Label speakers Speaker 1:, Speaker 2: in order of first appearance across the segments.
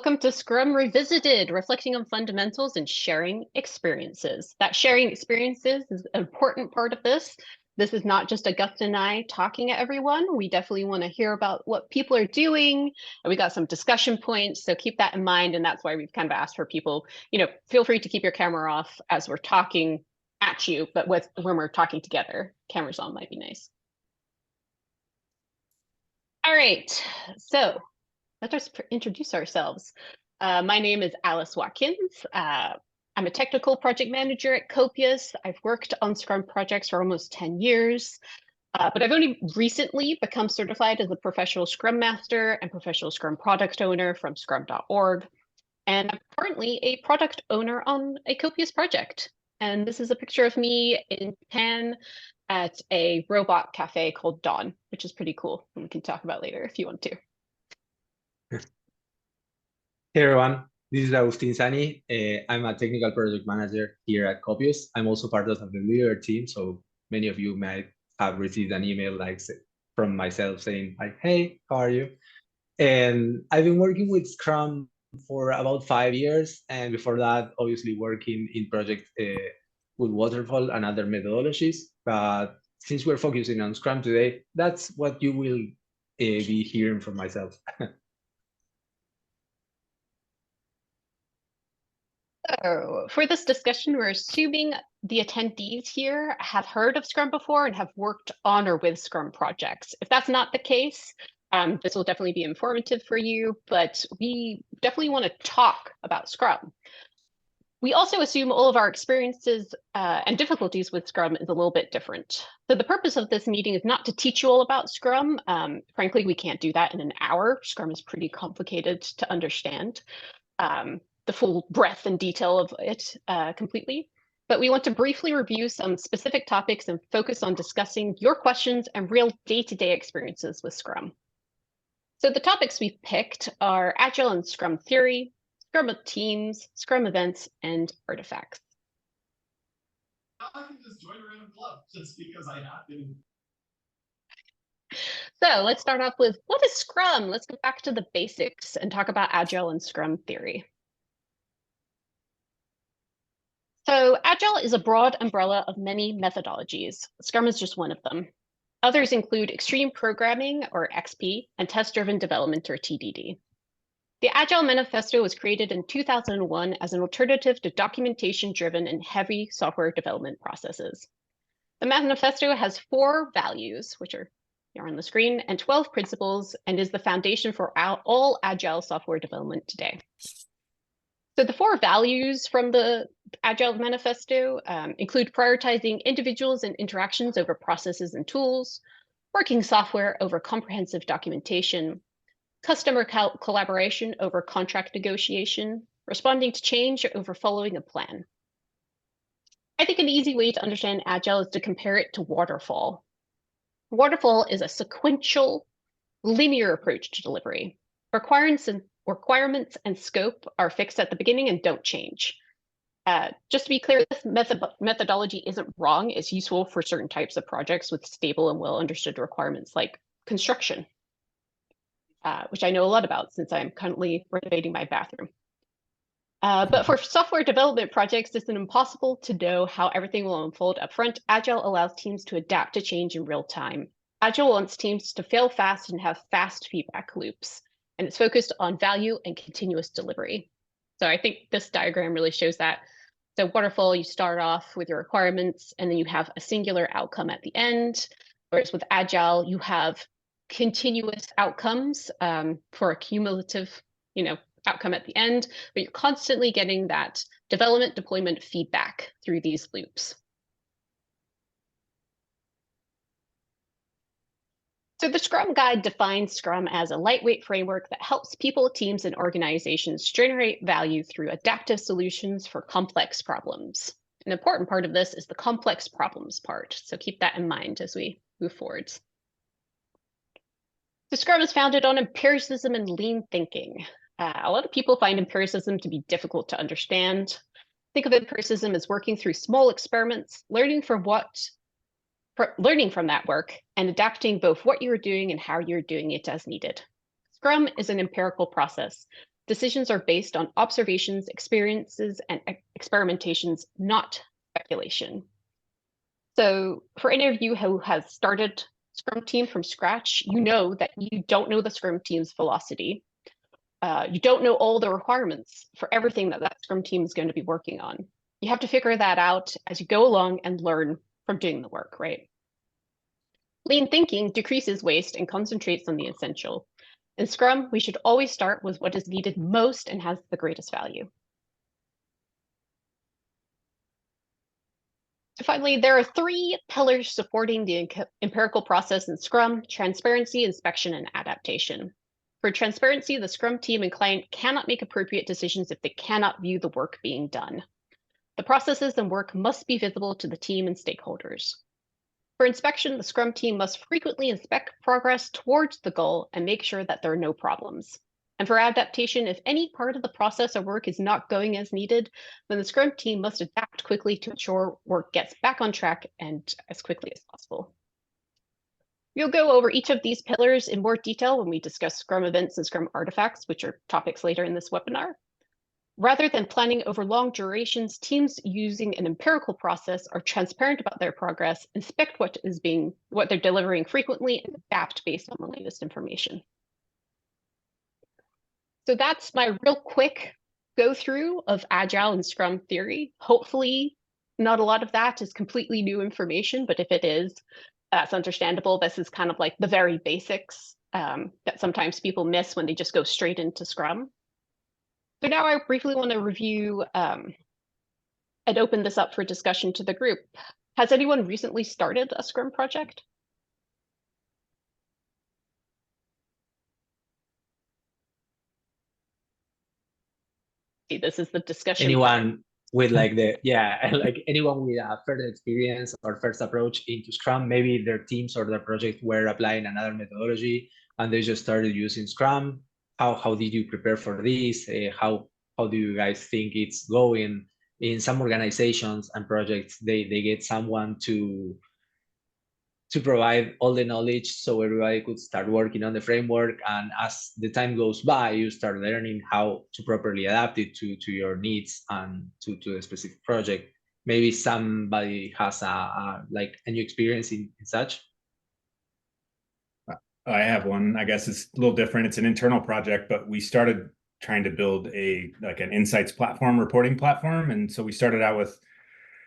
Speaker 1: Welcome to Scrum Revisited, reflecting on fundamentals and sharing experiences. That sharing experiences is an important part of this. This is not just Agustin and I talking at everyone. We definitely want to hear about what people are doing. And we got some discussion points, so keep that in mind. And that's why we've kind of asked for people, feel free to keep your camera off as we're talking at you, but when we're talking together, cameras on might be nice. All right, so let us introduce ourselves. My name is Alice Watkins. I'm a technical project manager at Copious. I've worked on Scrum projects for almost 10 years, but I've only recently become certified as a professional Scrum Master and professional Scrum product owner from scrum.org. And I'm currently a product owner on a Copious project. And this is a picture of me in Japan at a robot cafe called Dawn, which is pretty cool. And we can talk about later if you want to.
Speaker 2: Hey everyone, this is Agustin Zanni. I'm a technical project manager here at Copious. I'm also part of the leader team, so many of you might have received an email from myself saying like, "Hey, how are you?" And I've been working with Scrum for about 5 years, and before that, obviously working in projects with Waterfall and other methodologies. But since we're focusing on Scrum today, that's what you will be hearing from myself.
Speaker 1: So for this discussion, we're assuming the attendees here have heard of Scrum before and have worked on or with Scrum projects. If that's not the case, this will definitely be informative for you, but we definitely want to talk about Scrum. We also assume all of our experiences and difficulties with Scrum is a little bit different. So the purpose of this meeting is not to teach you all about Scrum. Frankly, we can't do that in an hour. Scrum is pretty complicated to understand. The full breadth and detail of it completely. But we want to briefly review some specific topics and focus on discussing your questions and real day-to-day experiences with Scrum. So the topics we've picked are Agile and Scrum theory, Scrum teams, Scrum events, and artifacts.
Speaker 3: I can just join a random club just because I have been.
Speaker 1: So let's start off with, what is Scrum? Let's go back to the basics and talk about Agile and Scrum theory. So Agile is a broad umbrella of many methodologies. Scrum is just one of them. Others include extreme programming, or XP, and test-driven development, or TDD. The Agile Manifesto was created in 2001 as an alternative to documentation-driven and heavy software development processes. The manifesto has 4 values, which are here on the screen, and 12 principles, and is the foundation for all Agile software development today. So the 4 values from the Agile Manifesto include prioritizing individuals and interactions over processes and tools, working software over comprehensive documentation, customer collaboration over contract negotiation, responding to change over following a plan. I think an easy way to understand Agile is to compare it to Waterfall. Waterfall is a sequential, linear approach to delivery. Requirements and scope are fixed at the beginning and don't change. Just to be clear, this methodology isn't wrong. It's useful for certain types of projects with stable and well understood requirements like construction, which I know a lot about since I'm currently renovating my bathroom. But for software development projects, it's impossible to know how everything will unfold upfront. Agile allows teams to adapt to change in real time. Agile wants teams to fail fast and have fast feedback loops, and it's focused on value and continuous delivery. So I think this diagram really shows that. So Waterfall, you start off with your requirements, and then you have a singular outcome at the end. Whereas with Agile, you have continuous outcomes for a cumulative, outcome at the end, but you're constantly getting that development deployment feedback through these loops. So the Scrum Guide defines Scrum as a lightweight framework that helps people, teams, and organizations generate value through adaptive solutions for complex problems. An important part of this is the complex problems part, so keep that in mind as we move forwards. So Scrum is founded on empiricism and lean thinking. A lot of people find empiricism to be difficult to understand. Think of empiricism as working through small experiments, learning from that work, and adapting both what you're doing and how you're doing it as needed. Scrum is an empirical process Decisions are based on observations, experiences, and experimentations, not speculation. So for any of you who has started Scrum team from scratch, you know that you don't know the Scrum team's velocity. You don't know all the requirements for everything that Scrum team is going to be working on. You have to figure that out as you go along and learn from doing the work, right? Lean thinking decreases waste and concentrates on the essential. In Scrum, we should always start with what is needed most and has the greatest value. So finally, there are 3 pillars supporting the empirical process in Scrum: transparency, inspection, and adaptation. For transparency, the Scrum team and client cannot make appropriate decisions if they cannot view the work being done. The processes and work must be visible to the team and stakeholders. For inspection, the Scrum team must frequently inspect progress towards the goal and make sure that there are no problems. And for adaptation, if any part of the process or work is not going as needed, then the Scrum team must adapt quickly to ensure work gets back on track and as quickly as possible. We'll go over each of these pillars in more detail when we discuss Scrum events and Scrum artifacts, which are topics later in this webinar. Rather than planning over long durations, teams using an empirical process are transparent about their progress, inspect what they're delivering frequently, and adapt based on the latest information. So that's my real quick go through of Agile and Scrum theory. Hopefully, not a lot of that is completely new information, but if it is, that's understandable. This is kind of like the very basics that sometimes people miss when they just go straight into Scrum. So now I briefly want to review and open this up for discussion to the group. Has anyone recently started a Scrum project? See, this is the discussion.
Speaker 2: Anyone with like anyone with a further experience or first approach into Scrum, maybe their teams or their project were applying another methodology and they just started using Scrum. How did you prepare for this? How do you guys think it's going? In some organizations and projects, they get someone to provide all the knowledge so everybody could start working on the framework. And as the time goes by, you start learning how to properly adapt it to your needs and to the specific project. Maybe somebody has a new experience in such.
Speaker 4: I have one. I guess it's a little different. It's an internal project, but we started trying to build an insights platform, reporting platform. And so we started out with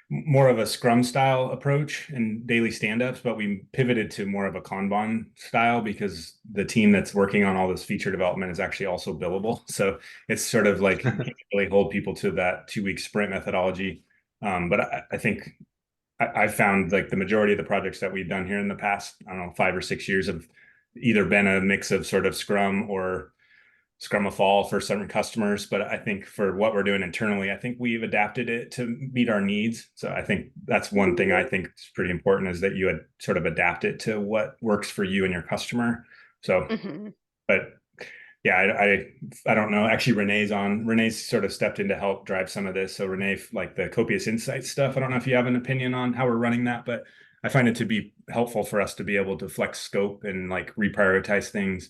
Speaker 4: more of a Scrum style approach and daily stand-ups, but we pivoted to more of a Kanban style because the team that's working on all this feature development is actually also billable. So it's sort of like really hold people to that 2-week sprint methodology. But I think I found like the majority of the projects that we've done here in the past, I don't know, 5 or 6 years have either been a mix of sort of Scrum or Scrum-a-fall for certain customers, but I think for what we're doing internally, I think we've adapted it to meet our needs. So I think that's one thing I think is pretty important, is that you had sort of adapt it to what works for you and your customer. So, but yeah, I don't know. Actually, Renee's sort of stepped in to help drive some of this. So Renee, like the copious insights stuff, I don't know if you have an opinion on how we're running that, but I find it to be helpful for us to be able to flex scope and like reprioritize things.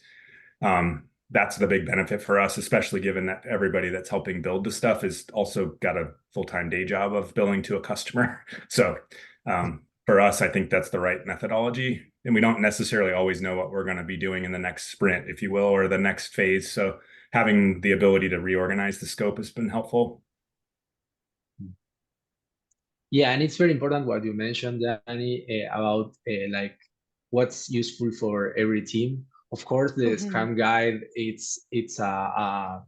Speaker 4: That's the big benefit for us, especially given that everybody that's helping build the stuff has also got a full-time day job of billing to a customer. So for us, I think that's the right methodology. And we don't necessarily always know what we're going to be doing in the next sprint, if you will, or the next phase. So having the ability to reorganize the scope has been helpful.
Speaker 2: Yeah, and it's very important what you mentioned, Zanni, about like what's useful for every team. Of course, the Scrum Guide, it's a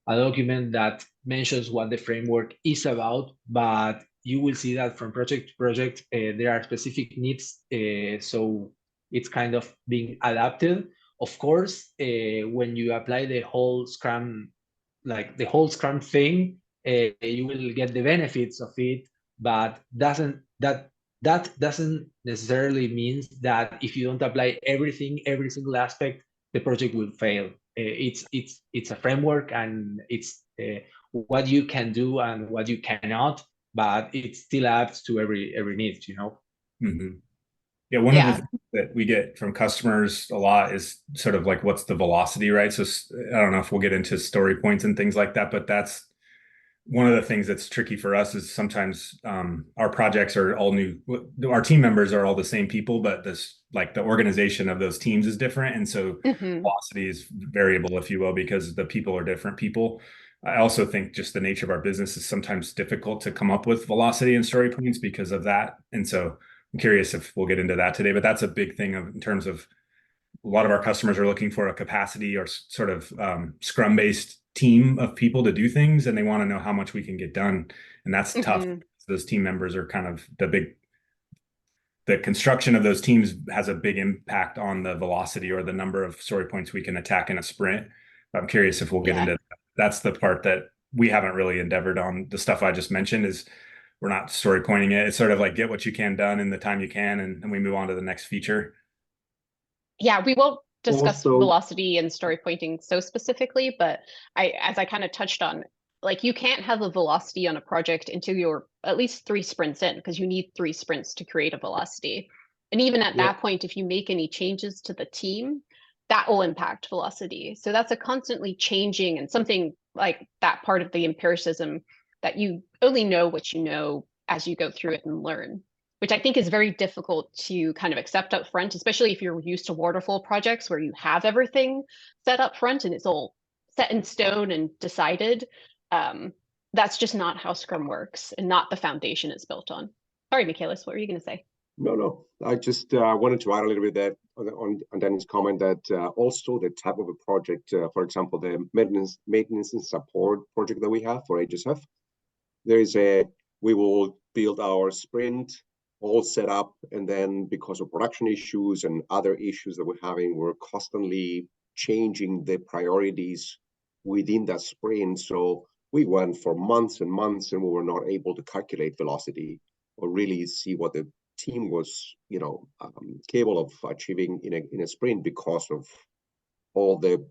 Speaker 2: document that mentions what the framework is about, but you will see that from project to project, there are specific needs, so it's kind of being adapted. Of course, when you apply the whole Scrum, like the whole Scrum thing, you will get the benefits of it, but that doesn't necessarily mean that if you don't apply everything, every single aspect, the project will fail. It's a framework, and it's what you can do and what you cannot, but it still adds to every need, you know.
Speaker 4: Yeah, one of the things that we get from customers a lot is sort of like, what's the velocity, right? So I don't know if we'll get into story points and things like that, but that's one of the things that's tricky for us is sometimes our projects are all new. Our team members are all the same people, but this like the organization of those teams is different. And so velocity is variable, if you will, because the people are different people. I also think just the nature of our business is sometimes difficult to come up with velocity and story points because of that. And so I'm curious if we'll get into that today, but that's a big thing in terms of a lot of our customers are looking for a capacity or sort of Scrum-based team of people to do things, and they want to know how much we can get done. And that's tough. Those team members are kind of the construction of those teams has a big impact on the velocity or the number of story points we can attack in a sprint. I'm curious if we'll get into that. That's the part that we haven't really endeavored on. The stuff I just mentioned is we're not story pointing it. It's sort of like get what you can done in the time you can, and we move on to the next feature.
Speaker 1: Yeah, we won't discuss velocity and story pointing so specifically, but as I kind of touched on, like you can't have a velocity on a project until you're at least 3 sprints in, because you need 3 sprints to create a velocity. And even at that point, if you make any changes to the team, that will impact velocity. So that's a constantly changing and something like that part of the empiricism that you only know what you know as you go through it and learn, which I think is very difficult to kind of accept up front, especially if you're used to waterfall projects where you have everything set up front and it's all set in stone and decided. That's just not how Scrum works and not the foundation it's built on. Sorry, Michaelis, what were you going to say?
Speaker 5: No. I just wanted to add a little bit that on Danny's comment that also the type of a project, for example, the maintenance and support project that we have for HSF, we will build our sprint all set up, and then because of production issues and other issues that we're having, we're constantly changing the priorities within that sprint. So we went for months and months and we were not able to calculate velocity or really see what the team was, capable of achieving in a sprint because of all the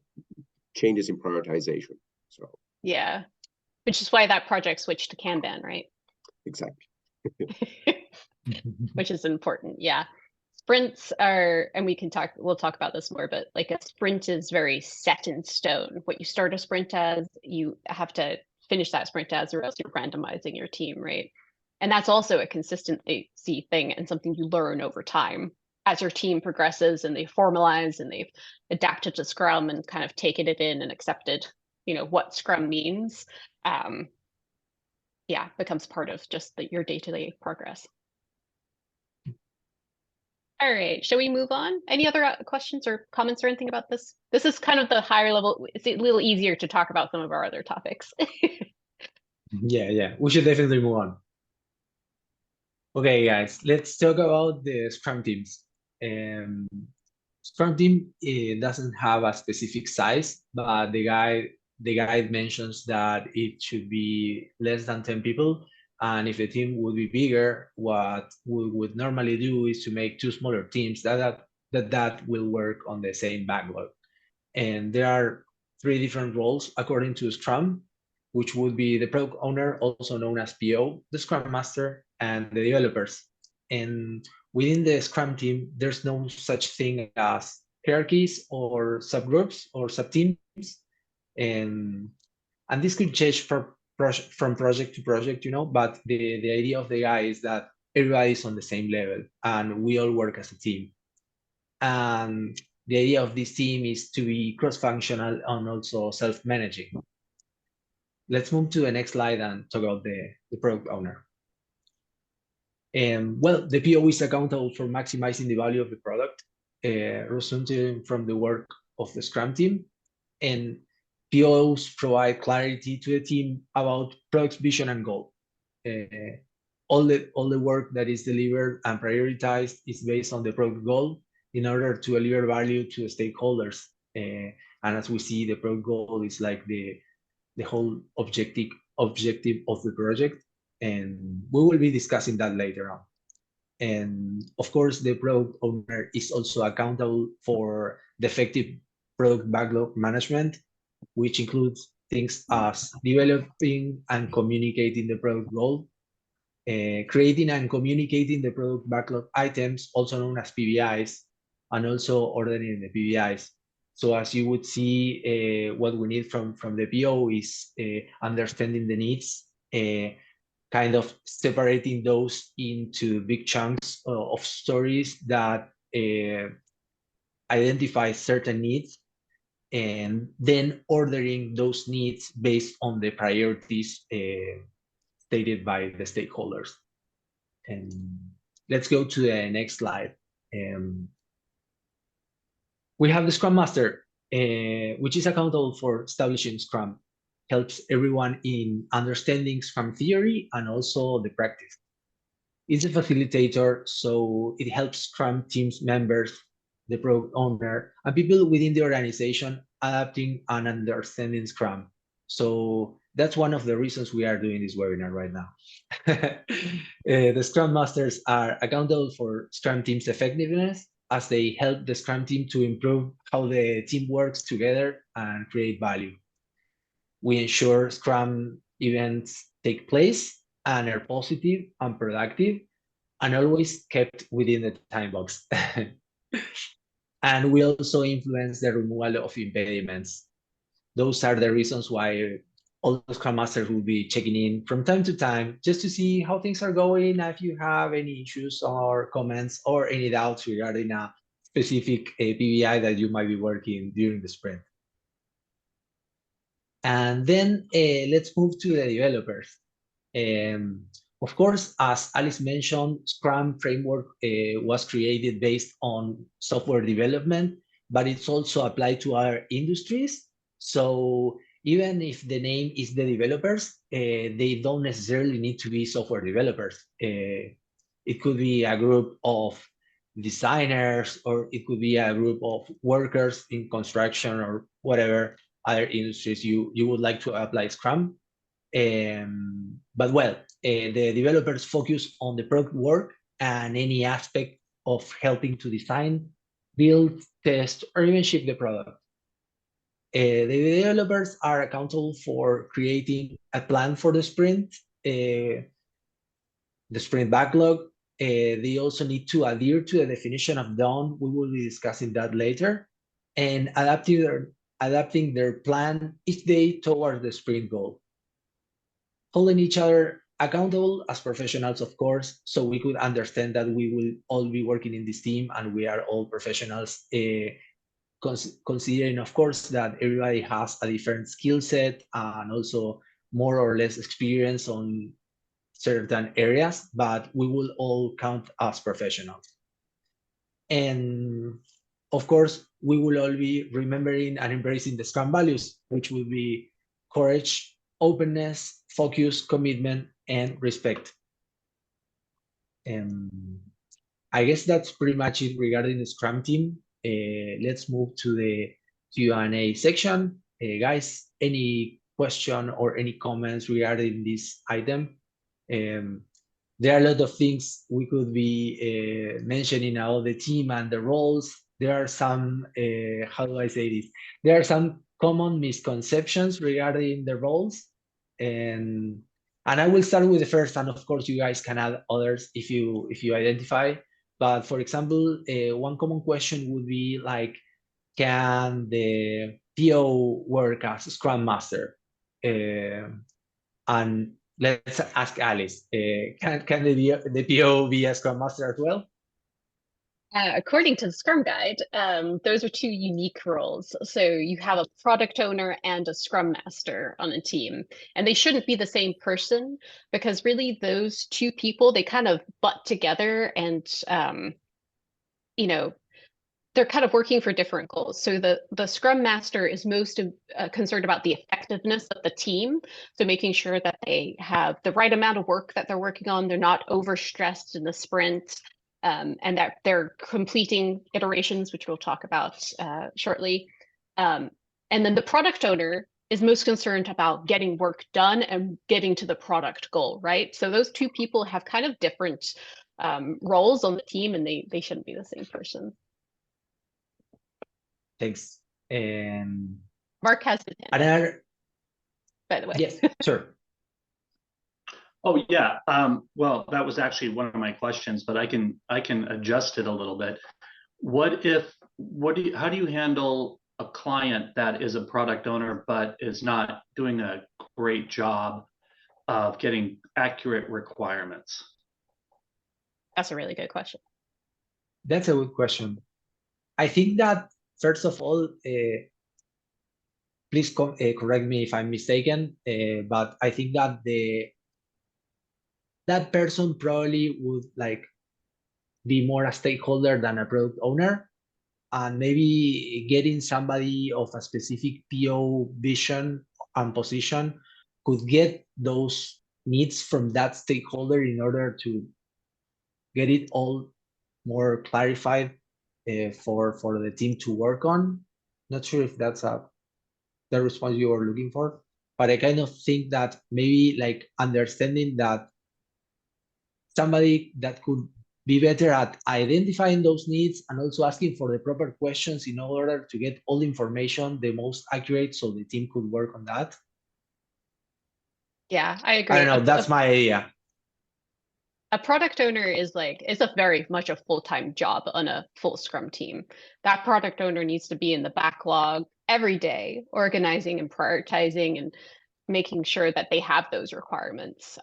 Speaker 5: changes in prioritization. So
Speaker 1: yeah, which is why that project switched to Kanban, right?
Speaker 5: Exactly.
Speaker 1: Which is important. Yeah. Sprints are, and we'll talk about this more, but like a sprint is very set in stone. What you start a sprint as, you have to finish that sprint as, or else you're randomizing your team, right? And that's also a consistency thing and something you learn over time as your team progresses and they formalize and they've adapted to Scrum and kind of taken it in and accepted, what Scrum means. Becomes part of just your day-to-day progress. All right, shall we move on? Any other questions or comments or anything about this? This is kind of the higher level. It's a little easier to talk about some of our other topics.
Speaker 2: Yeah, we should definitely move on. Okay, guys, let's talk about the Scrum teams. Scrum team doesn't have a specific size, but the guide mentions that it should be less than 10 people. And if the team would be bigger, what we would normally do is to make 2 smaller teams that will work on the same backlog. And there are 3 different roles according to Scrum, which would be the product owner, also known as PO, the Scrum Master, and the developers. And within the Scrum team, there's no such thing as hierarchies or subgroups or subteams. And this could change from project to project, but the idea of the guy is that everybody's on the same level and we all work as a team. And the idea of this team is to be cross-functional and also self-managing. Let's move to the next slide and talk about the product owner. Well, the PO is accountable for maximizing the value of the product, resulting from the work of the Scrum team. And POs provide clarity to the team about product vision and goal. All the work that is delivered and prioritized is based on the product goal in order to deliver value to the stakeholders. And as we see, the product goal is like the whole objective of the project. And we will be discussing that later on. And of course, the product owner is also accountable for the effective product backlog management, which includes things as developing and communicating the product goal, creating and communicating the product backlog items, also known as PBIs, and also ordering the PBIs. So as you would see, what we need from the PO is understanding the needs, kind of separating those into big chunks of stories that identify certain needs, and then ordering those needs based on the priorities stated by the stakeholders. And let's go to the next slide. We have the Scrum Master, which is accountable for establishing Scrum, helps everyone in understanding Scrum theory and also the practice. It's a facilitator, so it helps Scrum teams members, the product owner, and people within the organization adapting and understanding Scrum. So that's one of the reasons we are doing this webinar right now. The Scrum Masters are accountable for Scrum team's effectiveness as they help the Scrum team to improve how the team works together and create value. We ensure Scrum events take place and are positive and productive and always kept within the time box. And we also influence the removal of impediments. Those are the reasons why all the Scrum Masters will be checking in from time to time just to see how things are going, if you have any issues or comments or any doubts regarding a specific PBI that you might be working during the sprint. And then let's move to the developers. Of course, as Alice mentioned, Scrum framework was created based on software development, but it's also applied to other industries. So even if the name is the developers, they don't necessarily need to be software developers. It could be a group of designers, or it could be a group of workers in construction or whatever other industries you would like to apply Scrum. But well, the developers focus on the product work and any aspect of helping to design, build, test, or even ship the product. The developers are accountable for creating a plan for the sprint backlog. They also need to adhere to the definition of done. We will be discussing that later, and adapting their plan each day towards the sprint goal. Holding each other accountable as professionals, of course, so we could understand that we will all be working in this team and we are all professionals, considering, of course, that everybody has a different skill set and also more or less experience on certain areas, but we will all count as professionals. And of course, we will all be remembering and embracing the Scrum values, which will be courage, openness, focus, commitment, and respect. And I guess that's pretty much it regarding the Scrum team. Let's move to the Q&A section. Guys, any question or any comments regarding this item? There are a lot of things we could be mentioning about the team and the roles. There are some, how do I say this? There are some common misconceptions regarding the roles. And I will start with the first, and of course you guys can add others if you identify. But for example, one common question would be like, can the PO work as a Scrum Master? And let's ask Alice, can the PO be a Scrum Master as well?
Speaker 1: According to the Scrum Guide, those are two unique roles. So you have a product owner and a Scrum Master on a team, and they shouldn't be the same person, because really those two people, they kind of butt together, and you know, they're kind of working for different goals. So the Scrum Master is most concerned about the effectiveness of the team. So making sure that they have the right amount of work that they're working on, they're not overstressed in the sprint, and that they're completing iterations, which we'll talk about shortly. And then the product owner is most concerned about getting work done and getting to the product goal, right? So those two people have kind of different roles on the team, and they shouldn't be the same person.
Speaker 2: Thanks. And
Speaker 1: Mark has his hand up,
Speaker 2: another,
Speaker 1: by the way.
Speaker 2: yes, sure.
Speaker 6: Oh yeah. Well, that was actually one of my questions, but I can adjust it a little bit. How do you handle a client that is a product owner but is not doing a great job of getting accurate requirements?
Speaker 1: That's a really good question.
Speaker 2: That's a good question. I think that first of all, please correct me if I'm mistaken, but I think that that person probably would like be more a stakeholder than a product owner, and maybe getting somebody of a specific PO vision and position could get those needs from that stakeholder in order to get it all more clarified for the team to work on. Not sure if that's the response you were looking for, but I kind of think that maybe like understanding that somebody that could be better at identifying those needs and also asking for the proper questions in order to get all the information the most accurate so the team could work on that.
Speaker 1: Yeah, I agree.
Speaker 2: I don't know, that's my idea.
Speaker 1: A product owner is a very much a full-time job on a full Scrum team. That product owner needs to be in the backlog every day, organizing and prioritizing and making sure that they have those requirements.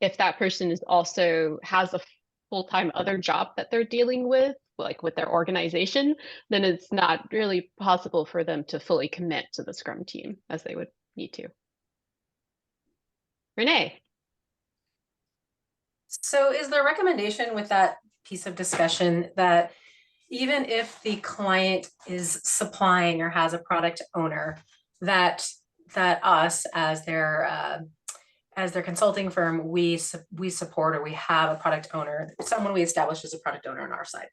Speaker 1: If that person is also has a full-time other job that they're dealing with, like with their organization, then it's not really possible for them to fully commit to the Scrum team as they would need to. Renee.
Speaker 7: So is the recommendation with that piece of discussion that even if the client is supplying or has a product owner, that us as their consulting firm, we support, or we have a product owner, someone we establish as a product owner on our side?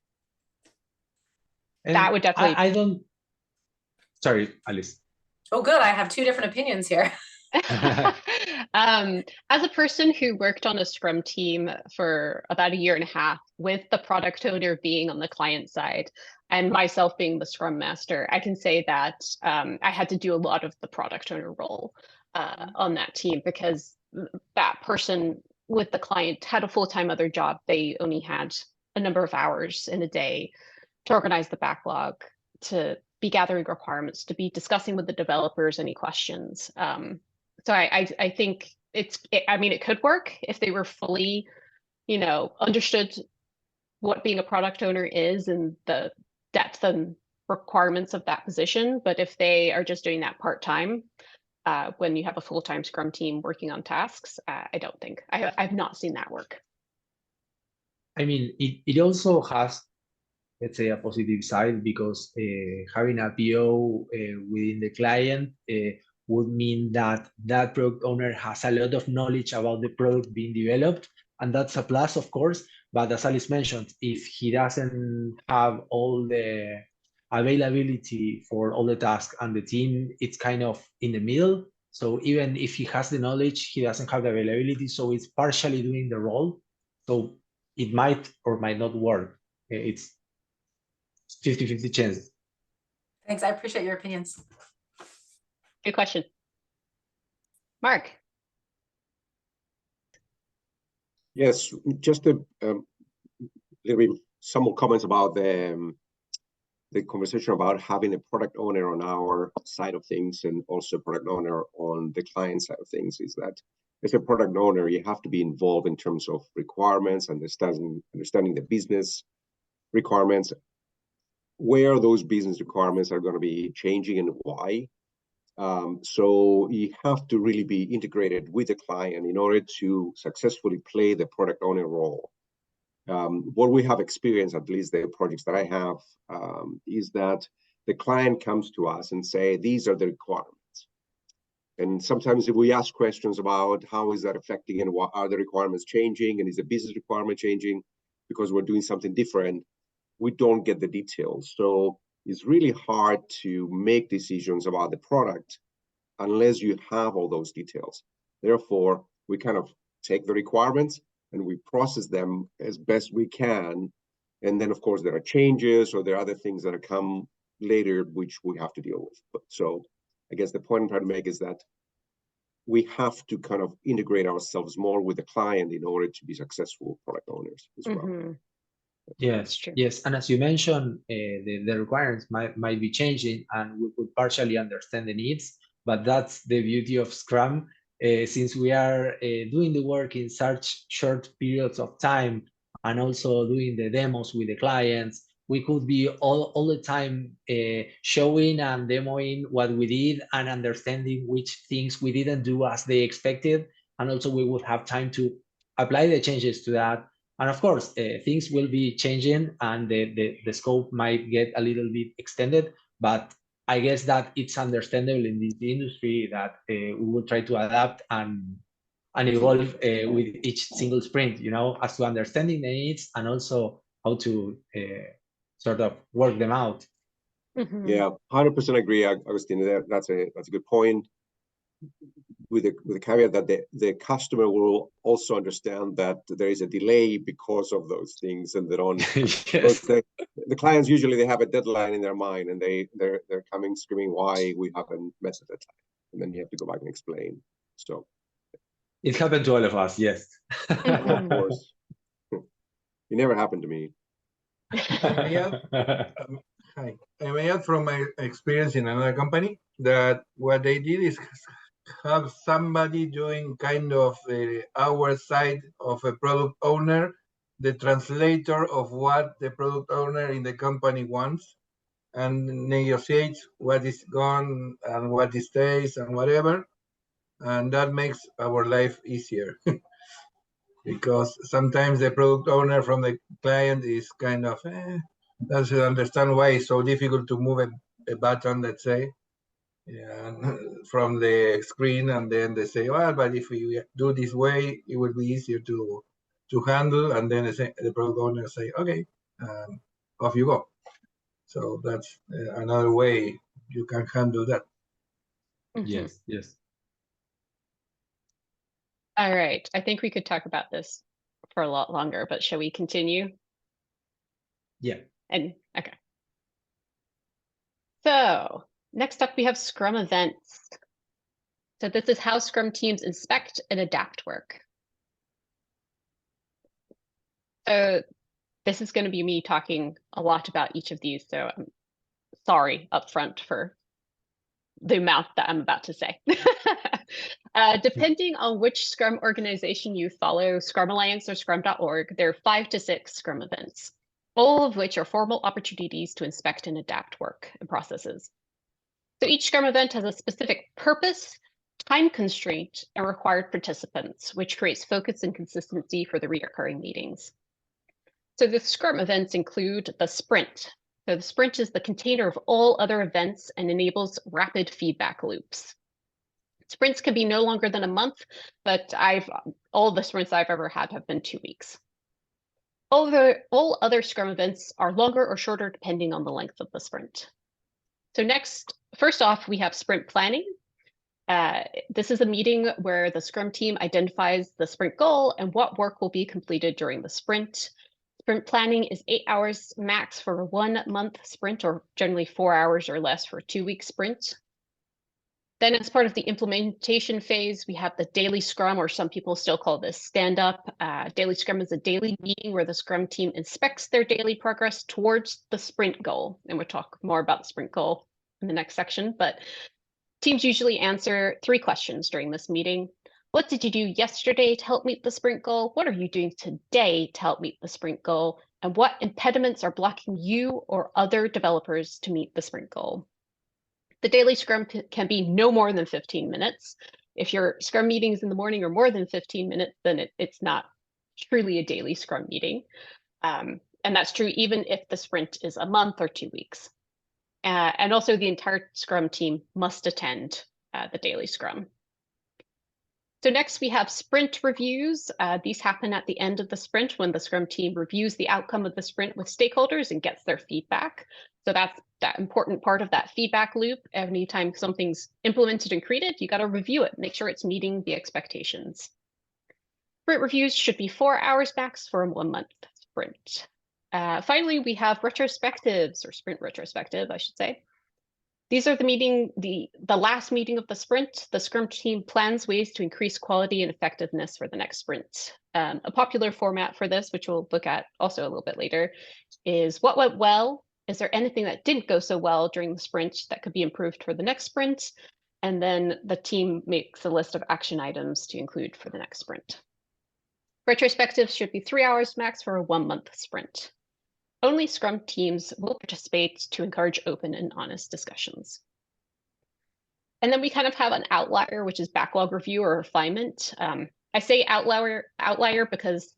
Speaker 2: And
Speaker 1: that would definitely.
Speaker 2: I don't. Sorry, Alice.
Speaker 7: Oh, good. I have two different opinions here.
Speaker 1: As a person who worked on a Scrum team for about 1.5 years, with the product owner being on the client side and myself being the Scrum Master, I can say that I had to do a lot of the product owner role on that team, because that person with the client had a full-time other job. They only had a number of hours in a day to organize the backlog, to be gathering requirements, to be discussing with the developers any questions. So I think it could work if they were fully, understood what being a product owner is and the depth and requirements of that position. But if they are just doing that part-time, when you have a full-time Scrum team working on tasks, I don't think, I've not seen that work.
Speaker 2: I mean, it also has, let's say, a positive side, because having a PO within the client would mean that that product owner has a lot of knowledge about the product being developed, and that's a plus, of course. But as Alice mentioned, if he doesn't have all the availability for all the tasks and the team, it's kind of in the middle. So even if he has the knowledge, he doesn't have the availability, so it's partially doing the role. So it might or might not work. It's 50-50 chance.
Speaker 7: Thanks. I appreciate your opinions.
Speaker 1: Good question. Mark.
Speaker 5: Yes, just a little bit, some more comments about the conversation about having a product owner on our side of things and also product owner on the client side of things. Is that as a product owner, you have to be involved in terms of requirements, understanding the business requirements, where those business requirements are going to be changing and why. So you have to really be integrated with the client in order to successfully play the product owner role. What we have experienced, at least the projects that I have, is that the client comes to us and say, these are the requirements. And sometimes if we ask questions about how is that affecting and what are the requirements changing, and is the business requirement changing because we're doing something different, we don't get the details. So it's really hard to make decisions about the product unless you have all those details. Therefore, we kind of take the requirements and we process them as best we can. And then, of course, there are changes or there are other things that come later which we have to deal with. So I guess the point I'm trying to make is that we have to kind of integrate ourselves more with the client in order to be successful product owners as well.
Speaker 1: Mhm.
Speaker 2: Yes,
Speaker 1: true.
Speaker 2: yes, and as you mentioned, the requirements might be changing, and we could partially understand the needs, but that's the beauty of Scrum. Since we are doing the work in such short periods of time, and also doing the demos with the clients, we could be all the time showing and demoing what we did and understanding which things we didn't do as they expected, and also we would have time to apply the changes to that. And of course, things will be changing and the scope might get a little bit extended, but I guess that it's understandable in this industry that we will try to adapt and evolve with each single sprint, as to understanding the needs and also how to sort of work them out.
Speaker 1: Mhm.
Speaker 5: Yeah, 100% agree, Agustin. That's a good point. With the caveat that the customer will also understand that there is a delay because of those things, and they don't.
Speaker 2: Yes.
Speaker 5: The clients usually they have a deadline in their mind, and they're coming screaming why we haven't met at that time, and then you have to go back and explain. So
Speaker 2: It happened to all of us, yes.
Speaker 5: of course, it never happened to me.
Speaker 8: Hi. I may add from my experience in another company that what they did is have somebody doing kind of our side of a product owner, the translator of what the product owner in the company wants, and negotiates what is gone and what stays and whatever. And that makes our life easier. Because sometimes the product owner from the client is kind of doesn't understand why it's so difficult to move a button, let's say, from the screen, and then they say, well, but if we do this way, it will be easier to handle, and then the product owner say, okay, off you go. So that's another way you can handle that.
Speaker 1: Mhm.
Speaker 2: Yes, yes.
Speaker 1: All right. I think we could talk about this for a lot longer, but shall we continue?
Speaker 2: Yeah.
Speaker 1: And okay. So next up, we have Scrum events. So this is how Scrum teams inspect and adapt work. So this is going to be me talking a lot about each of these. So I'm sorry upfront for the amount that I'm about to say. Depending on which Scrum organization you follow, Scrum Alliance or Scrum.org, there are 5 to 6 Scrum events, all of which are formal opportunities to inspect and adapt work and processes. So each Scrum event has a specific purpose, time constraint, and required participants, which creates focus and consistency for the recurring meetings. So the Scrum events include the sprint. So the sprint is the container of all other events and enables rapid feedback loops. Sprints can be no longer than a month, but all the sprints I've ever had have been 2 weeks. All other Scrum events are longer or shorter depending on the length of the sprint. So first off, we have sprint planning. This is a meeting where the Scrum team identifies the sprint goal and what work will be completed during the sprint. Sprint planning is 8 hours max for a 1 month sprint, or generally 4 hours or less for a 2-week sprint. Then as part of the implementation phase, we have the daily Scrum, or some people still call this stand-up. Daily Scrum is a daily meeting where the Scrum team inspects their daily progress towards the sprint goal. And we'll talk more about the sprint goal in the next section, but teams usually answer 3 questions during this meeting. What did you do yesterday to help meet the sprint goal? What are you doing today to help meet the sprint goal? And what impediments are blocking you or other developers to meet the sprint goal? The daily Scrum can be no more than 15 minutes. If your Scrum meetings in the morning are more than 15 minutes, then it's not truly a daily Scrum meeting. And that's true even if the sprint is a month or 2 weeks. And also the entire Scrum team must attend the daily Scrum. So next we have sprint reviews. These happen at the end of the sprint when the Scrum team reviews the outcome of the sprint with stakeholders and gets their feedback. So that's that important part of that feedback loop. Anytime something's implemented and created, you got to review it, make sure it's meeting the expectations. Sprint reviews should be 4 hours max for a 1 month sprint. Finally, we have retrospectives, or sprint retrospective, I should say. These are the last meeting of the sprint. The Scrum team plans ways to increase quality and effectiveness for the next sprint. A popular format for this, which we'll look at also a little bit later, is what went well. Is there anything that didn't go so well during the sprint that could be improved for the next sprint? And then the team makes a list of action items to include for the next sprint. Retrospectives should be 3 hours max for a 1-month sprint. Only Scrum teams will participate to encourage open and honest discussions. And then we kind of have an outlier, which is backlog review or refinement. I say outlier because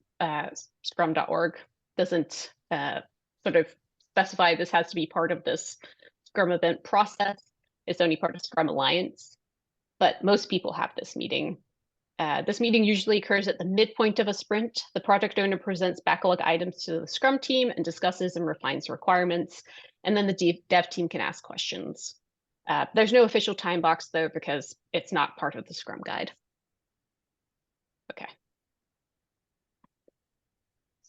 Speaker 1: scrum.org doesn't sort of specify this has to be part of this Scrum event process. It's only part of Scrum Alliance, but most people have this meeting. This meeting usually occurs at the midpoint of a sprint. The project owner presents backlog items to the Scrum team and discusses and refines requirements. And then the dev team can ask questions. There's no official time box though, because it's not part of the Scrum guide. Okay.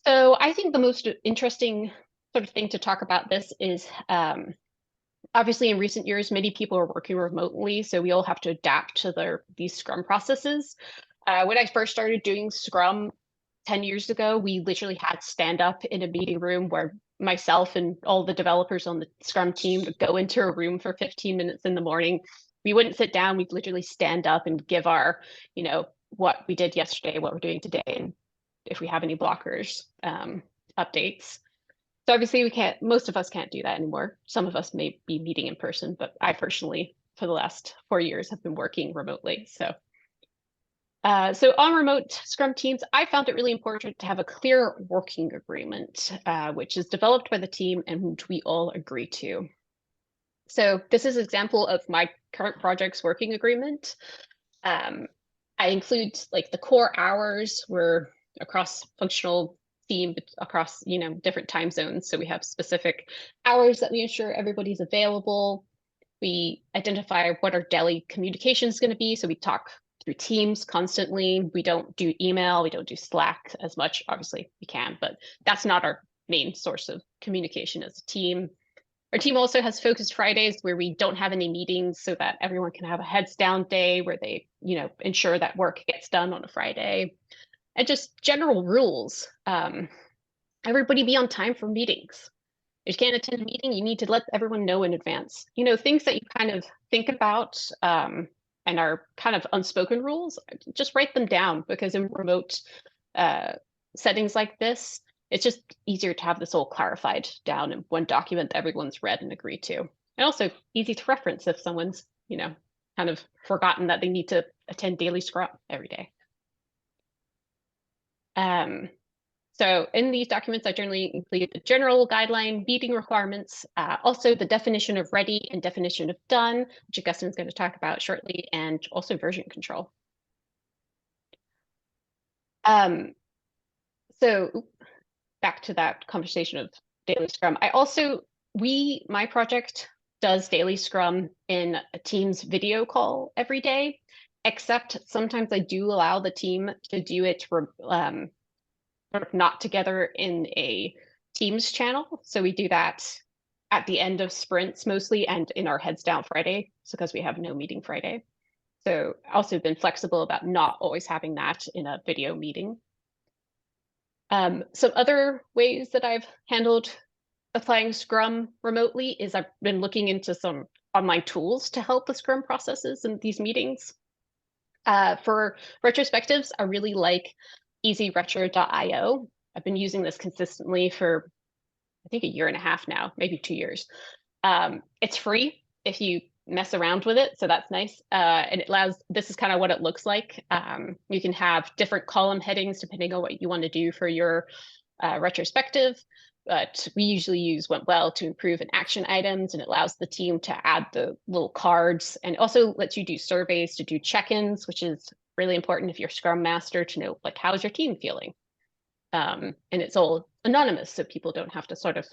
Speaker 1: So I think the most interesting sort of thing to talk about this is obviously in recent years, many people are working remotely, so we all have to adapt to these Scrum processes. When I first started doing Scrum 10 years ago, we literally had stand up in a meeting room where myself and all the developers on the Scrum team would go into a room for 15 minutes in the morning. We wouldn't sit down, we'd literally stand up and give our, what we did yesterday, what we're doing today, and if we have any blockers, updates. So obviously most of us can't do that anymore. Some of us may be meeting in person, but I personally, for the last 4 years, have been working remotely. So on remote Scrum teams, I found it really important to have a clear working agreement, which is developed by the team and which we all agree to. So this is an example of my current project's working agreement. I include like the core hours were across functional team, across different time zones. So we have specific hours that we ensure everybody's available. We identify what our daily communication is going to be. So we talk through Teams constantly. We don't do email. We don't do Slack as much. Obviously, we can, but that's not our main source of communication as a team. Our team also has focused Fridays where we don't have any meetings so that everyone can have a heads down day where they, ensure that work gets done on a Friday. And just general rules. Everybody be on time for meetings. If you can't attend a meeting, you need to let everyone know in advance. Things that you kind of think about and are kind of unspoken rules, just write them down, because in remote settings like this, it's just easier to have this all clarified down in one document that everyone's read and agreed to. And also easy to reference if someone's, kind of forgotten that they need to attend daily Scrum every day. So in these documents, I generally include the general guideline, meeting requirements, also the definition of ready and definition of done, which Agustin is going to talk about shortly, and also version control. So back to that conversation of daily Scrum. My project does daily Scrum in a Teams video call every day, except sometimes I do allow the team to do it sort of not together in a Teams channel. So we do that at the end of sprints mostly, and in our heads down Friday, because we have no meeting Friday. So also been flexible about not always having that in a video meeting. Some other ways that I've handled applying Scrum remotely is I've been looking into some online tools to help the Scrum processes in these meetings. For retrospectives, I really like easyretro.io. I've been using this consistently for, I think, 1.5 years now, maybe 2 years. It's free if you mess around with it, so that's nice. And it allows, this is kind of what it looks like. You can have different column headings depending on what you want to do for your retrospective. But we usually use went well to improve in action items, and it allows the team to add the little cards, and also lets you do surveys to do check-ins, which is really important if you're Scrum Master to know, like, how's your team feeling? And it's all anonymous, so people don't have to sort of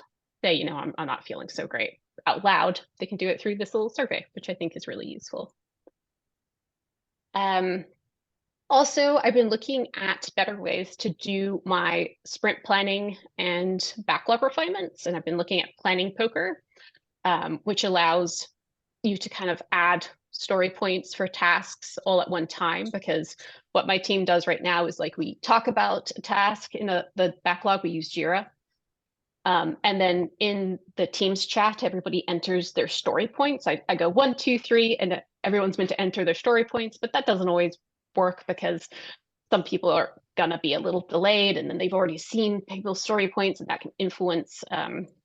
Speaker 1: say, I'm not feeling so great out loud. They can do it through this little survey, which I think is really useful. Also, I've been looking at better ways to do my sprint planning and backlog refinements, and I've been looking at Planning Poker, which allows, you to kind of add story points for tasks all at one time, because what my team does right now is like we talk about a task in the backlog, we use Jira. And then in the Teams chat, everybody enters their story points. I go 1, 2, 3, and everyone's meant to enter their story points, but that doesn't always work because some people are gonna be a little delayed, and then they've already seen people's story points, and that can influence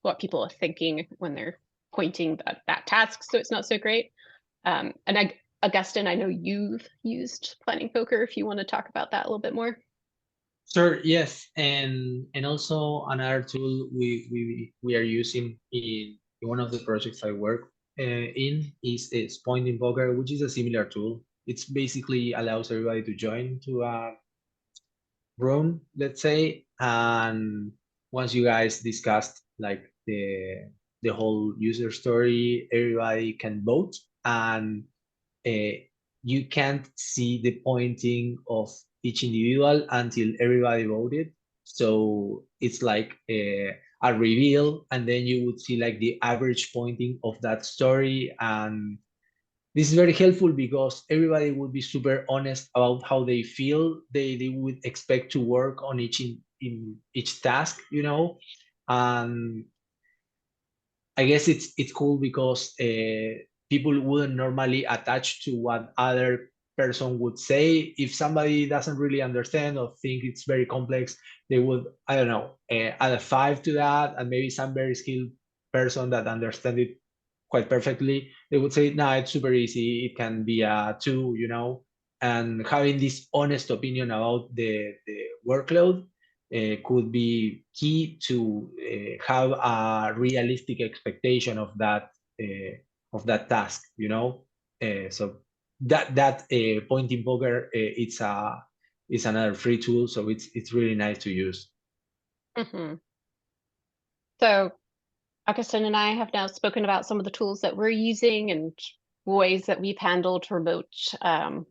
Speaker 1: what people are thinking when they're pointing that task. So it's not so great. And Augustin, I know you've used Planning Poker. If you want to talk about that a little bit more.
Speaker 2: Sure, yes, and also another tool we are using in one of the projects I work in is Point Invoker, which is a similar tool. It's basically allows everybody to join to a room, let's say, and once you guys discussed like the whole user story, everybody can vote, and you can't see the pointing of each individual until everybody voted. So it's like a reveal, and then you would see like the average pointing of that story. And this is very helpful because everybody would be super honest about how they feel. They would expect to work on in each task, you know. And I guess it's cool because people wouldn't normally attach to what other person would say. If somebody doesn't really understand or think it's very complex, they would, I don't know, add a 5 to that, and maybe some very skilled person that understand it quite perfectly, they would say, "No, it's super easy. It can be a 2, you know." And having this honest opinion about the workload could be key to have a realistic expectation of that task, you know. So that Point Invoker, it's another free tool, so it's really nice to use.
Speaker 1: Mm-hmm. So Augustin and I have now spoken about some of the tools that we're using and ways that we've handled remote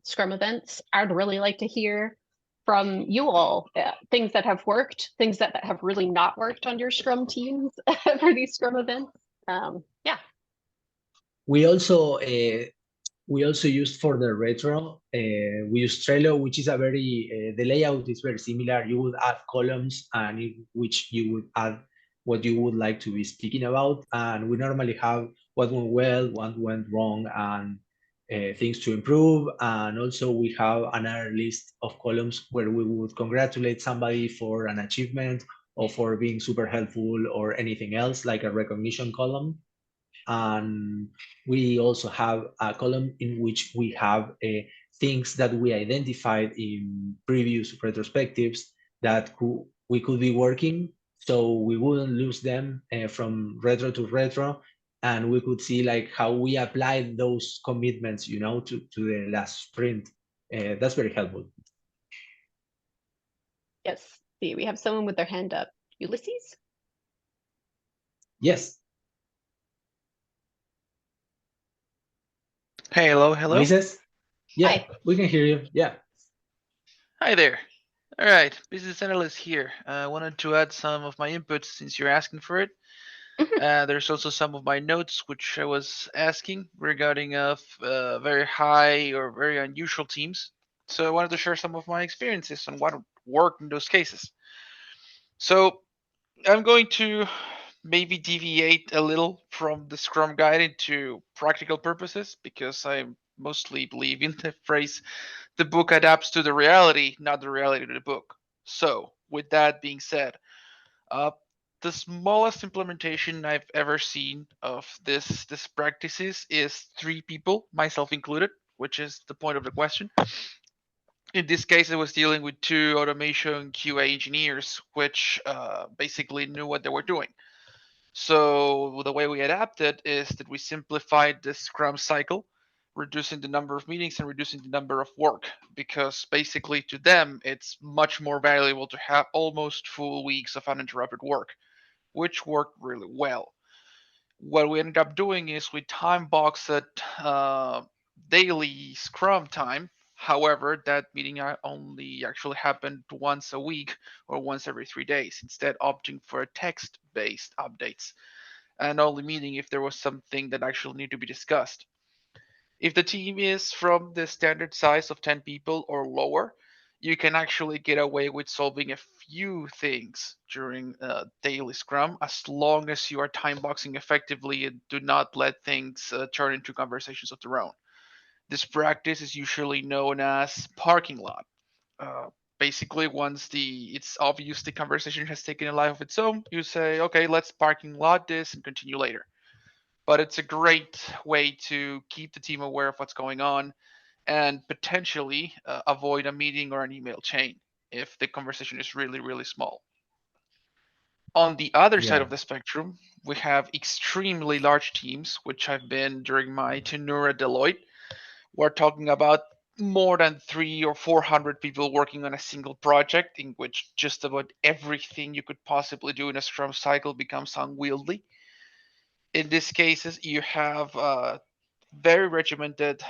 Speaker 1: Scrum events. I'd really like to hear from you all things that have worked, things that have really not worked on your Scrum teams for these Scrum events. Yeah.
Speaker 2: We also used for the retro, we use Trello, which is a very, the layout is very similar. You would add columns and in which you would add what you would like to be speaking about. And we normally have what went well, what went wrong, and things to improve. And also we have another list of columns where we would congratulate somebody for an achievement or for being super helpful or anything else, like a recognition column. And we also have a column in which we have things that we identified in previous retrospectives that we could be working, so we wouldn't lose them from retro to retro, and we could see like how we applied those commitments, you know, to the last sprint. That's very helpful.
Speaker 1: Yes. See, we have someone with their hand up. Ulysses?
Speaker 2: Yes.
Speaker 9: Hey, hello, hello.
Speaker 2: Ulises? Yeah,
Speaker 1: Hi.
Speaker 2: we can hear you. Yeah.
Speaker 9: Hi there. All right, business analyst here. I wanted to add some of my inputs since you're asking for it. There's also some of my notes which I was asking regarding of very high or very unusual teams. So I wanted to share some of my experiences on what worked in those cases. So I'm going to maybe deviate a little from the Scrum guide into practical purposes because I mostly believe in the phrase the book adapts to the reality, not the reality to the book. So, with that being said, uh, the smallest implementation I've ever seen of this practices is 3 people, myself included, which is the point of the question. In this case, I was dealing with 2 automation QA engineers, which basically knew what they were doing. So the way we adapted is that we simplified the Scrum cycle, reducing the number of meetings and reducing the number of work, because basically to them, it's much more valuable to have almost full weeks of uninterrupted work, which worked really well. What we ended up doing is we time boxed daily Scrum time. However, that meeting only actually happened once a week or once every 3 days, instead opting for text-based updates and only meeting if there was something that actually needed to be discussed. If the team is from the standard size of 10 people or lower, you can actually get away with solving a few things during daily Scrum as long as you are time boxing effectively and do not let things turn into conversations of their own. This practice is usually known as parking lot. Basically, once it's obvious the conversation has taken a life of its own, you say, okay, let's parking lot this and continue later. But it's a great way to keep the team aware of what's going on and potentially avoid a meeting or an email chain if the conversation is really, really small. On the other side
Speaker 2: Yeah.
Speaker 9: of the spectrum, we have extremely large teams, which I've been during my tenure at Deloitte. We're talking about more than 300 or 400 people working on a single project in which just about everything you could possibly do in a Scrum cycle becomes unwieldy. In these cases, you have very regimented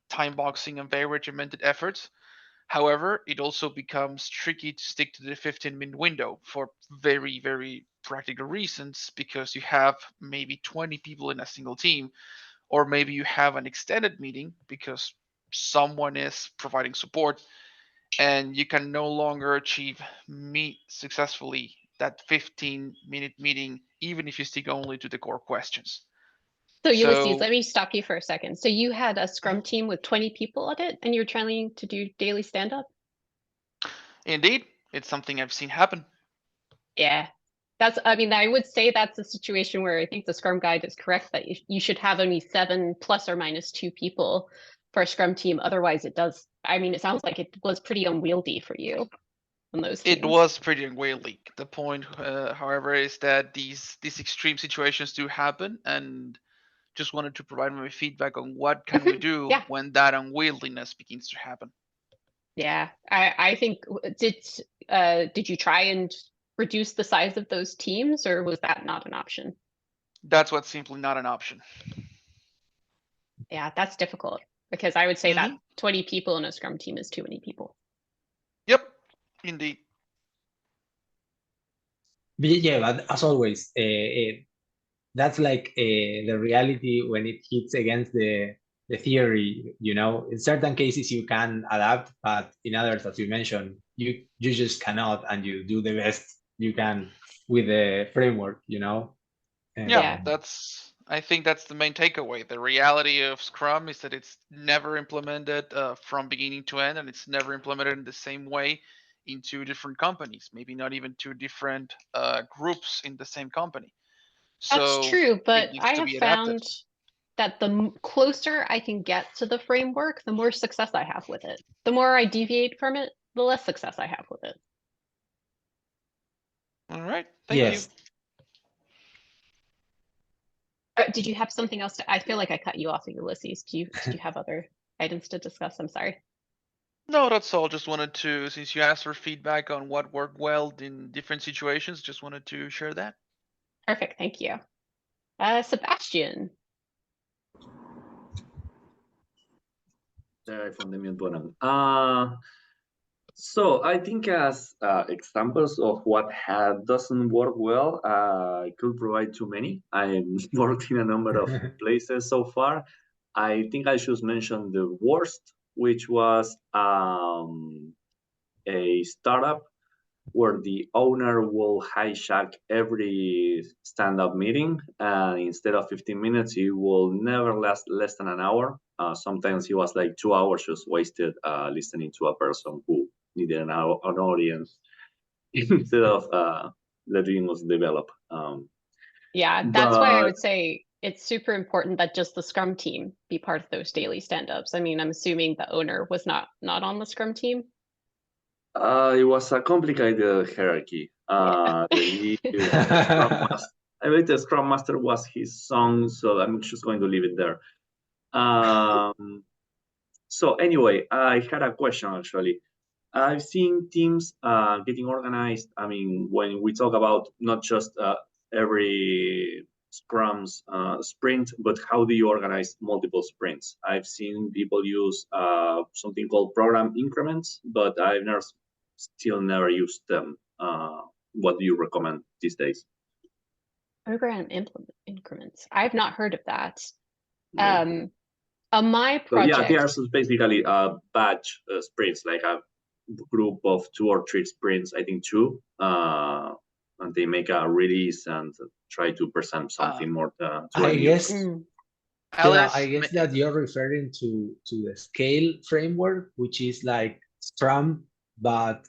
Speaker 9: time boxing and very regimented efforts. However, it also becomes tricky to stick to the 15-minute window for very, very practical reasons because you have maybe 20 people in a single team, or maybe you have an extended meeting because someone is providing support and you can no longer meet successfully that 15-minute meeting, even if you stick only to the core questions.
Speaker 1: So Ulysses,
Speaker 9: So
Speaker 1: let me stop you for a second. So you had a Scrum team with 20 people on it, and you're trying to do daily stand-up?
Speaker 9: indeed, it's something I've seen happen.
Speaker 1: Yeah. I mean, I would say that's a situation where I think the Scrum guide is correct that you should have only 7 plus or minus 2 people for a Scrum team. Otherwise, it sounds like it was pretty unwieldy for you on those teams.
Speaker 9: It was pretty unwieldy. The point, however, is that these extreme situations do happen, and just wanted to provide my feedback on what can we do when that unwieldiness begins to happen.
Speaker 1: Yeah, I think did you try and reduce the size of those teams, or was that not an option?
Speaker 9: That's what's simply not an option.
Speaker 1: Yeah, that's difficult because I would say that 20 people in a Scrum team is too many people.
Speaker 9: Yep, indeed.
Speaker 2: But yeah, but as always, that's like the reality when it hits against the theory. In certain cases you can adapt, but in others, as you mentioned, you just cannot, and you do the best you can with the framework.
Speaker 9: Yeah, I think that's the main takeaway. The reality of Scrum is that it's never implemented from beginning to end, and it's never implemented in the same way in 2 different companies, maybe not even 2 different groups in the same company.
Speaker 1: That's true, but I have
Speaker 9: adapted.
Speaker 1: found that the closer I can get to the framework, the more success I have with it. The more I deviate from it, the less success I have with it.
Speaker 9: All right, thank you.
Speaker 1: Did you have something else I feel like I cut you off, Ulysses. Did you have other items to discuss? I'm sorry.
Speaker 9: No, that's all. Just wanted to, since you asked for feedback on what worked well in different situations, just wanted to share that.
Speaker 1: Perfect, thank you. Sebastian.
Speaker 10: From the mute button. So I think as examples of what doesn't work well, I could provide too many. I've worked in a number of places so far. I think I should mention the worst, which was a startup where the owner will hijack every stand-up meeting, and instead of 15 minutes, he will never last less than an hour. Sometimes he was like 2 hours just wasted listening to a person who needed an audience instead of letting us develop.
Speaker 1: Yeah, that's why I would say it's super important that just the Scrum team be part of those daily stand-ups. I mean, I'm assuming the owner was not on the Scrum team.
Speaker 10: It was a complicated hierarchy. I believe the Scrum Master was his son, so I'm just going to leave it there. So anyway, I had a question actually. I've seen teams getting organized. I mean, when we talk about not just every Scrum's sprint, but how do you organize multiple sprints? I've seen people use something called program increments, but I've still never used them. What do you recommend these days?
Speaker 1: Program increments. I've not heard of that. My
Speaker 10: So yeah,
Speaker 1: project.
Speaker 10: they are basically batch sprints, like a group of 2 or 3 sprints. I think 2, and they make a release and try to present something more to
Speaker 2: I
Speaker 10: end
Speaker 2: guess,
Speaker 10: users.
Speaker 2: yeah, I
Speaker 9: Alice,
Speaker 2: guess that you're referring to the scale framework, which is like Scrum, but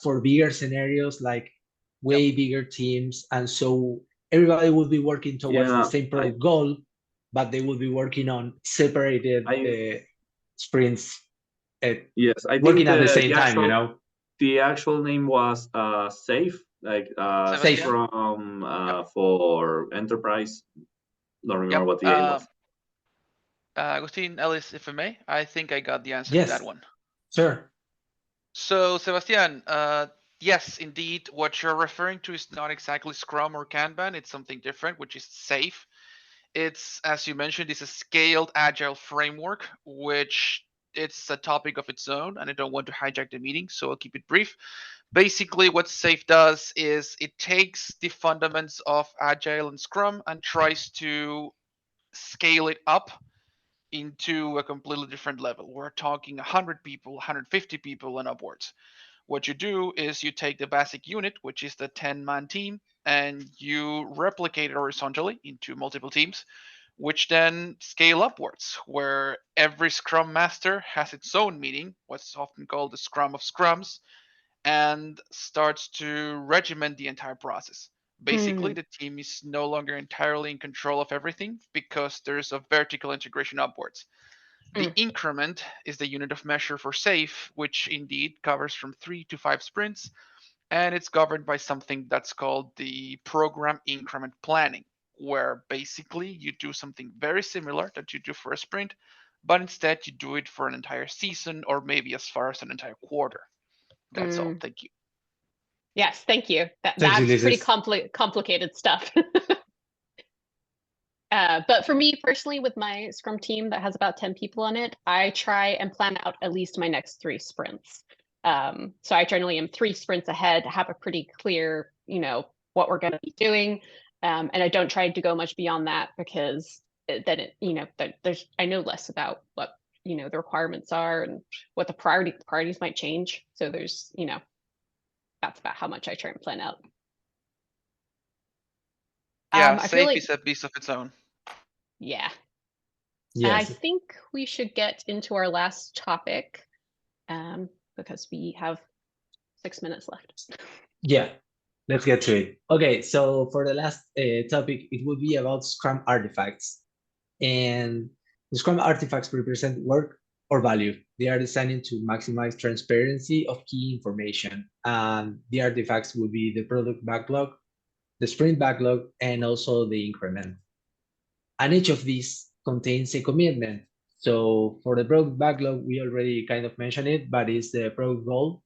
Speaker 2: for bigger scenarios, like way bigger teams, and so everybody will be working towards the
Speaker 10: Yeah,
Speaker 2: same product goal, but they will be working on separated sprints,
Speaker 10: yes, I think
Speaker 2: working at the same time,
Speaker 10: actual,
Speaker 2: you know.
Speaker 10: the actual name was Safe, like
Speaker 9: Sebastian?
Speaker 10: Scrum for enterprise. Don't remember what the name was.
Speaker 9: Agustin, Alice, if I may, I think I got the answer
Speaker 2: Yes.
Speaker 9: to that one.
Speaker 2: Sure.
Speaker 9: So, Sebastian, yes, indeed, what you're referring to is not exactly Scrum or Kanban. It's something different, which is SAFe. It's, as you mentioned, it's a scaled agile framework, which it's a topic of its own, and I don't want to hijack the meeting, so I'll keep it brief. Basically, what SAFe does is it takes the fundamentals of Agile and Scrum and tries to scale it up into a completely different level. We're talking 100 people, 150 people, and upwards. What you do is you take the basic unit, which is the 10-man team, and you replicate it horizontally into multiple teams, which then scale upwards, where every Scrum Master has its own meeting, what's often called the Scrum of Scrums, and starts to regiment the entire process. Basically, the team is no longer entirely in control of everything because there's a vertical integration upwards. The increment is the unit of measure for SAFe, which indeed covers from 3 to 5 sprints, and it's governed by something that's called the program increment planning, where basically you do something very similar that you do for a sprint, but instead you do it for an entire season or maybe as far as an entire quarter. That's all. Thank you.
Speaker 1: Yes, thank you.
Speaker 2: Thank
Speaker 1: That's
Speaker 2: you,
Speaker 1: pretty
Speaker 2: Liz.
Speaker 1: complicated stuff. But for me personally, with my Scrum team that has about 10 people on it, I try and plan out at least my next 3 sprints. So I generally am 3 sprints ahead, have a pretty clear, what we're going to be doing. And I don't try to go much beyond that because then I know less about what, the requirements are and what the priorities might change. So there's, that's about how much I try and plan out.
Speaker 9: Yeah,
Speaker 1: I feel
Speaker 9: SAFe
Speaker 1: like,
Speaker 9: is a beast of its own.
Speaker 1: yeah.
Speaker 2: Yes.
Speaker 1: I think we should get into our last topic because we have 6 minutes left.
Speaker 2: Yeah, let's get to it. Okay, so for the last topic, it would be about Scrum artifacts. And the Scrum artifacts represent work or value. They are designed to maximize transparency of key information. And the artifacts would be the product backlog, the sprint backlog, and also the increment. And each of these contains a commitment. So for the product backlog, we already kind of mentioned it, but it's the product goal.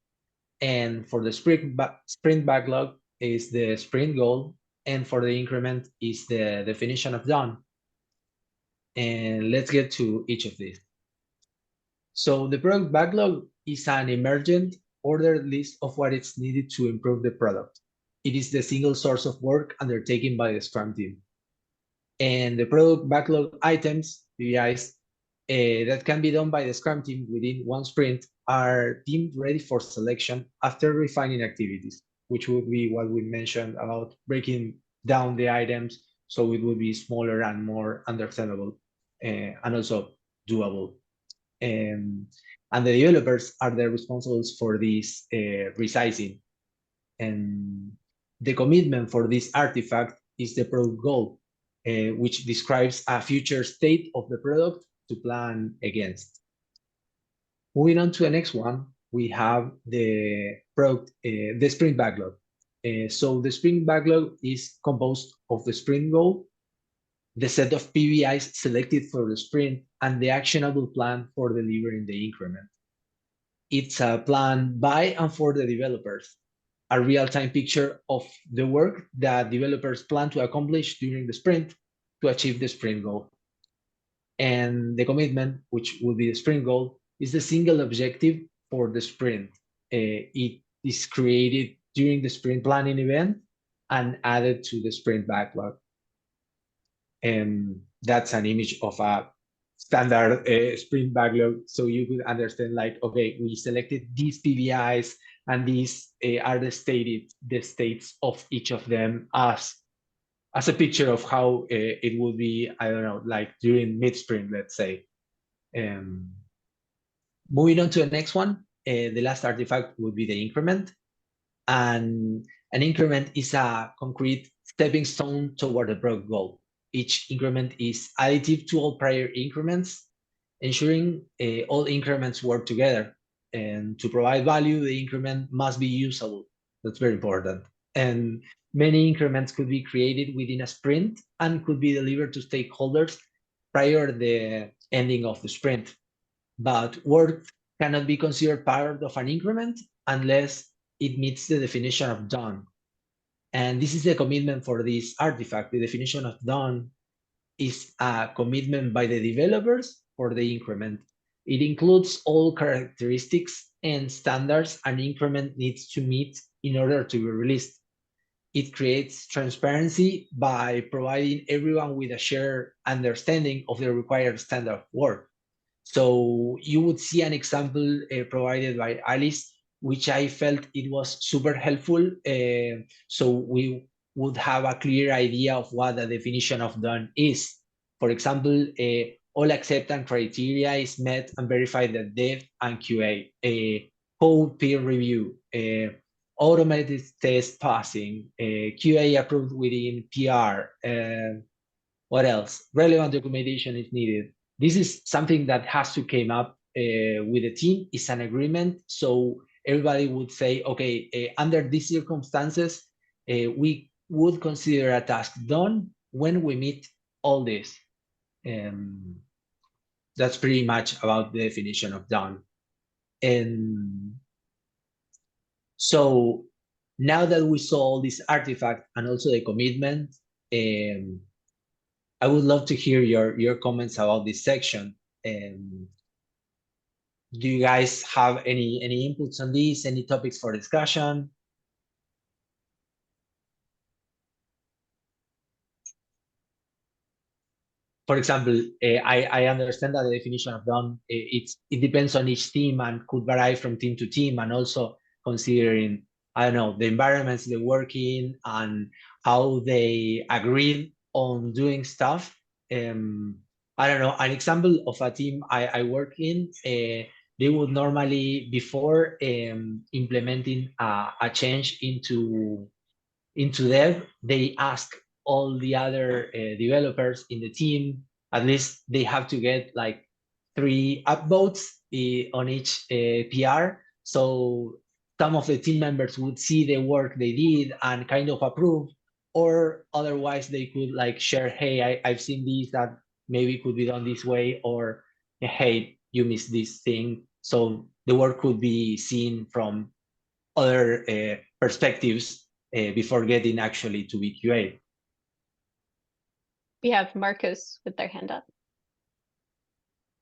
Speaker 2: And for the sprint backlog is the sprint goal. And for the increment is the definition of done. And let's get to each of these. So the product backlog is an emergent ordered list of what is needed to improve the product. It is the single source of work undertaken by the Scrum team. And the product backlog items, PBIs, that can be done by the Scrum team within one sprint are deemed ready for selection after refining activities, which would be what we mentioned about breaking down the items so it would be smaller and more understandable and also doable. And the developers are the responsibles for this resizing. And the commitment for this artifact is the product goal, which describes a future state of the product to plan against. Moving on to the next one, we have the product, the sprint backlog. So the sprint backlog is composed of the sprint goal, the set of PBIs selected for the sprint, and the actionable plan for delivering the increment. It's a plan by and for the developers, a real-time picture of the work that developers plan to accomplish during the sprint to achieve the sprint goal. And the commitment, which will be the sprint goal, is the single objective for the sprint. It is created during the sprint planning event and added to the sprint backlog. And that's an image of a standard sprint backlog, so you could understand like, okay, we selected these PBIs and these are the states of each of them as a picture of how it would be, I don't know, like during mid-sprint, let's say. Moving on to the next one, the last artifact would be the increment. And an increment is a concrete stepping stone toward the product goal. Each increment is additive to all prior increments, ensuring all increments work together. And to provide value, the increment must be usable. That's very important. And many increments could be created within a sprint and could be delivered to stakeholders prior to the ending of the sprint. But work cannot be considered part of an increment unless it meets the definition of done. And this is the commitment for this artifact. The definition of done is a commitment by the developers for the increment. It includes all characteristics and standards an increment needs to meet in order to be released. It creates transparency by providing everyone with a shared understanding of the required standard of work. So you would see an example provided by Alice, which I felt it was super helpful. So we would have a clear idea of what the definition of done is. For example, all acceptance criteria is met and verified at dev and QA, code peer review, automated test passing, QA approved within PR. What else? Relevant documentation is needed. This is something that has to come up with the team. It's an agreement. So everybody would say, okay, under these circumstances, we would consider a task done when we meet all this. That's pretty much about the definition of done. And so now that we saw all this artifact and also the commitment, I would love to hear your comments about this section. Do you guys have any inputs on this? Any topics for discussion? For example, I understand that the definition of done, it depends on each team and could vary from team to team, and also considering, I don't know, the environments they work in and how they agreed on doing stuff. I don't know, an example of a team I work in, they would normally, before implementing a change into dev, they ask all the other developers in the team, at least they have to get like 3 upvotes on each PR. So some of the team members would see the work they did and kind of approve, or otherwise they could like share, hey, I've seen this, that maybe could be done this way, or hey, you missed this thing. So the work could be seen from other perspectives before getting actually to be QA.
Speaker 1: We have Marcos with their hand up.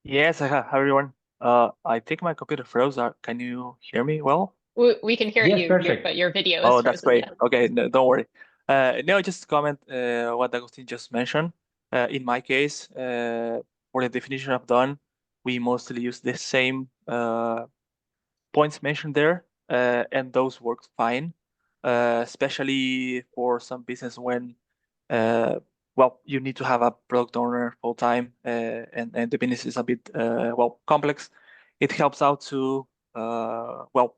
Speaker 11: Yes, hi everyone. I think my computer froze. Can you hear me well?
Speaker 1: We can hear
Speaker 2: Yes,
Speaker 1: you,
Speaker 2: perfect.
Speaker 1: but your video is
Speaker 11: Oh,
Speaker 1: frozen.
Speaker 11: that's great.
Speaker 1: Yeah.
Speaker 11: Okay, no, don't worry. No, just to comment what Agustin just mentioned. In my case, for the definition of done, we mostly use the same points mentioned there, and those work fine, especially for some business when, well, you need to have a product owner full time, and the business is a bit, well, complex. It helps out to, well,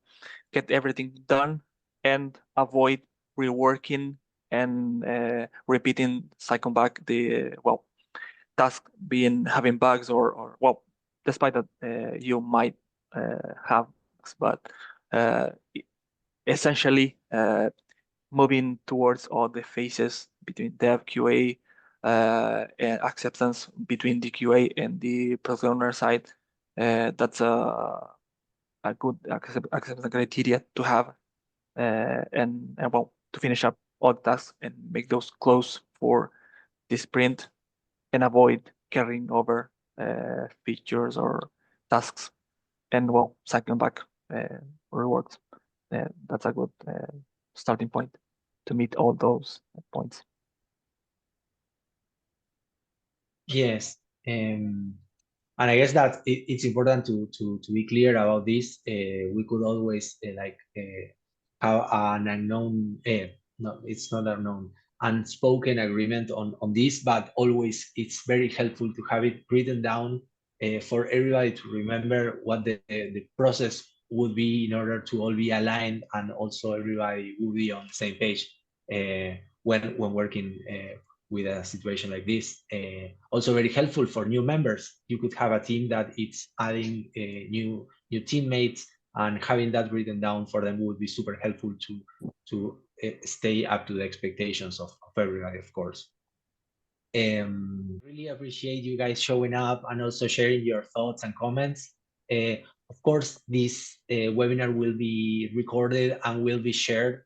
Speaker 11: get everything done and avoid reworking and repeating cycle back the, well, task being having bugs or well, despite that you might have, but essentially moving towards all the phases between dev, QA, and acceptance between the QA and the product owner side. That's a good acceptance criteria to have, and well, to finish up all tasks and make those close for the sprint and avoid carrying over features or tasks, and well, cycling back rewards. That's a good starting point to meet all those points.
Speaker 2: Yes. And I guess that it's important to be clear about this. We could always have an unknown, no, it's not unknown, unspoken agreement on this, but always it's very helpful to have it written down for everybody to remember what the process would be in order to all be aligned, and also everybody will be on the same page when working with a situation like this. Also very helpful for new members. You could have a team that it's adding new teammates, and having that written down for them would be super helpful to stay up to the expectations of everybody, of course. Really appreciate you guys showing up and also sharing your thoughts and comments. Of course, this webinar will be recorded and will be shared